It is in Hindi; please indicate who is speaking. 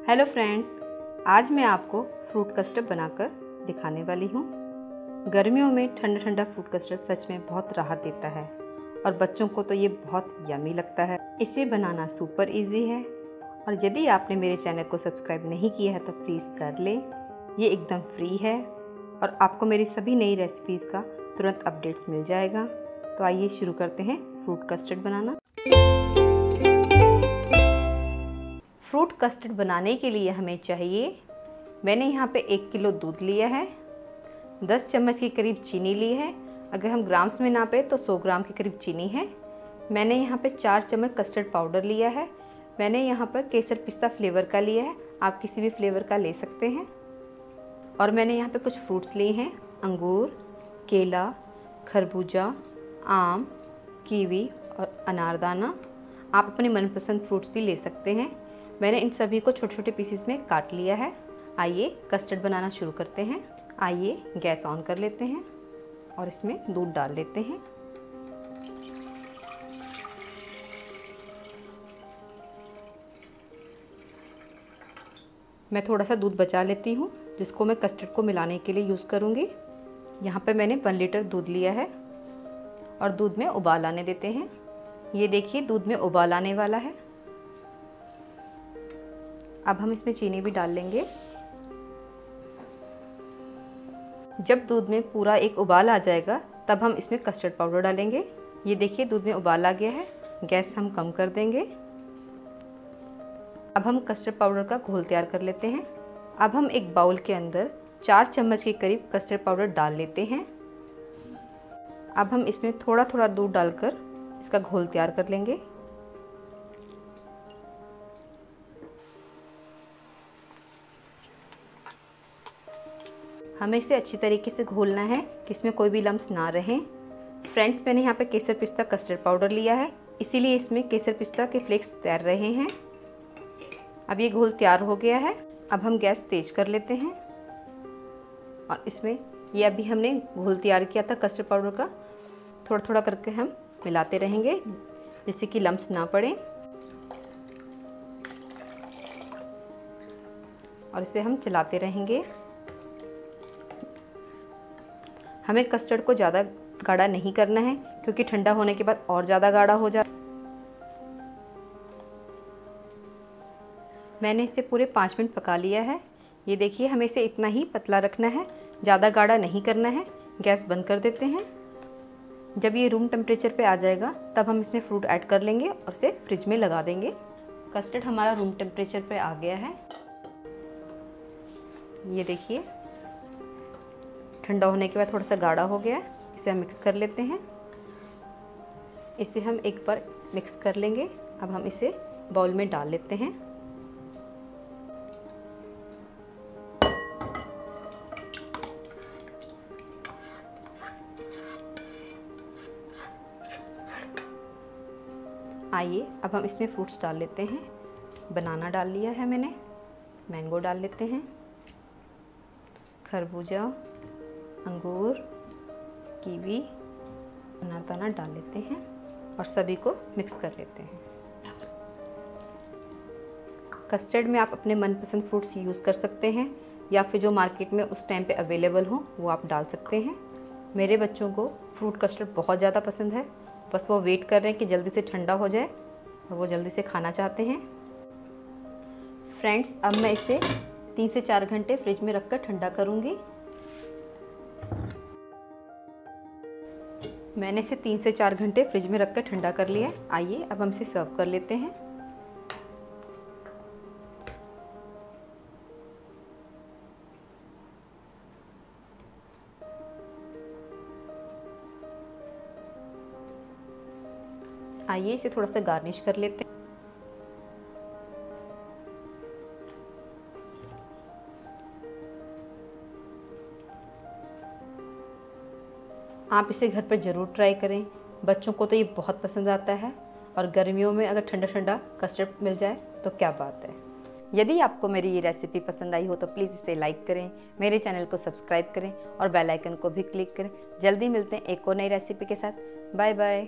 Speaker 1: हेलो फ्रेंड्स, आज मैं आपको फ्रूट कस्टर्ड बनाकर दिखाने वाली हूँ। गर्मियों में ठंडा ठंडा फ्रूट कस्टर्ड सच में बहुत राहत देता है और बच्चों को तो ये बहुत यमी लगता है। इसे बनाना सुपर इजी है और यदि आपने मेरे चैनल को सब्सक्राइब नहीं किया है तो प्लीज़ कर लें। ये एकदम फ्री है और आपको मेरी सभी नई रेसिपीज़ का तुरंत अपडेट्स मिल जाएगा। तो आइए शुरू करते हैं फ्रूट कस्टर्ड बनाना। फ्रूट कस्टर्ड बनाने के लिए हमें चाहिए, मैंने यहाँ पे 1 किलो दूध लिया है, 10 चम्मच के करीब चीनी ली है। अगर हम ग्राम्स में नापे तो 100 ग्राम के करीब चीनी है। मैंने यहाँ पे 4 चम्मच कस्टर्ड पाउडर लिया है। मैंने यहाँ पर केसर पिस्ता फ्लेवर का लिया है, आप किसी भी फ्लेवर का ले सकते हैं। और मैंने यहाँ पे कुछ फ्रूट्स लिए हैं, अंगूर, केला, खरबूजा, आम, कीवी और अनारदाना। आप अपने मनपसंद फ्रूट्स भी ले सकते हैं। मैंने इन सभी को छोटे छोटे पीसेस में काट लिया है। आइए कस्टर्ड बनाना शुरू करते हैं। आइए गैस ऑन कर लेते हैं और इसमें दूध डाल लेते हैं। मैं थोड़ा सा दूध बचा लेती हूँ जिसको मैं कस्टर्ड को मिलाने के लिए यूज़ करूँगी। यहाँ पे मैंने 1 लीटर दूध लिया है और दूध में उबाल आने देते हैं। ये देखिए दूध में उबाल आने वाला है। अब हम इसमें चीनी भी डाल लेंगे। जब दूध में पूरा एक उबाल आ जाएगा तब हम इसमें कस्टर्ड पाउडर डालेंगे। ये देखिए दूध में उबाल आ गया है, गैस हम कम कर देंगे। अब हम कस्टर्ड पाउडर का घोल तैयार कर लेते हैं। अब हम एक बाउल के अंदर 4 चम्मच के करीब कस्टर्ड पाउडर डाल लेते हैं। अब हम इसमें थोड़ा थोड़ा दूध डालकर इसका घोल तैयार कर लेंगे। हमें इसे अच्छी तरीके से घोलना है कि इसमें कोई भी लम्स ना रहें। फ्रेंड्स, मैंने यहाँ पे केसर पिस्ता कस्टर्ड पाउडर लिया है, इसीलिए इसमें केसर पिस्ता के फ्लेक्स तैर रहे हैं। अब ये घोल तैयार हो गया है। अब हम गैस तेज कर लेते हैं और इसमें ये अभी हमने घोल तैयार किया था कस्टर्ड पाउडर का, थोड़ा थोड़ा करके हम मिलाते रहेंगे जिससे कि लम्स ना पड़े। और इसे हम चलाते रहेंगे। हमें कस्टर्ड को ज़्यादा गाढ़ा नहीं करना है क्योंकि ठंडा होने के बाद और ज़्यादा गाढ़ा हो जाए। मैंने इसे पूरे 5 मिनट पका लिया है। ये देखिए हमें इसे इतना ही पतला रखना है, ज़्यादा गाढ़ा नहीं करना है। गैस बंद कर देते हैं। जब ये रूम टेम्परेचर पे आ जाएगा तब हम इसमें फ्रूट ऐड कर लेंगे और इसे फ्रिज में लगा देंगे। कस्टर्ड हमारा रूम टेम्परेचर पे आ गया है। ये देखिए ठंडा होने के बाद थोड़ा सा गाढ़ा हो गया है। इसे हम मिक्स कर लेते हैं। इसे हम एक बार मिक्स कर लेंगे। अब हम इसे बाउल में डाल लेते हैं। आइए अब हम इसमें फ्रूट्स डाल लेते हैं। बनाना डाल लिया है मैंने, मैंगो डाल लेते हैं, खरबूजा, अंगूर, कीवी, अनारदाना डाल लेते हैं और सभी को मिक्स कर लेते हैं। कस्टर्ड में आप अपने मनपसंद फ्रूट्स यूज़ कर सकते हैं या फिर जो मार्केट में उस टाइम पे अवेलेबल हो वो आप डाल सकते हैं। मेरे बच्चों को फ्रूट कस्टर्ड बहुत ज़्यादा पसंद है, बस वो वेट कर रहे हैं कि जल्दी से ठंडा हो जाए और वो जल्दी से खाना चाहते हैं। फ्रेंड्स, अब मैं इसे 3 से 4 घंटे फ्रिज में रखकर ठंडा करूँगी। मैंने इसे 3 से 4 घंटे फ्रिज में रखकर ठंडा कर लिया है। आइए अब हम इसे सर्व कर लेते हैं। आइए इसे थोड़ा सा गार्निश कर लेते हैं। आप इसे घर पर ज़रूर ट्राई करें, बच्चों को तो ये बहुत पसंद आता है और गर्मियों में अगर ठंडा ठंडा कस्टर्ड मिल जाए तो क्या बात है। यदि आपको मेरी ये रेसिपी पसंद आई हो तो प्लीज़ इसे लाइक करें, मेरे चैनल को सब्सक्राइब करें और बेल आइकन को भी क्लिक करें। जल्दी मिलते हैं एक और नई रेसिपी के साथ। Bye bye.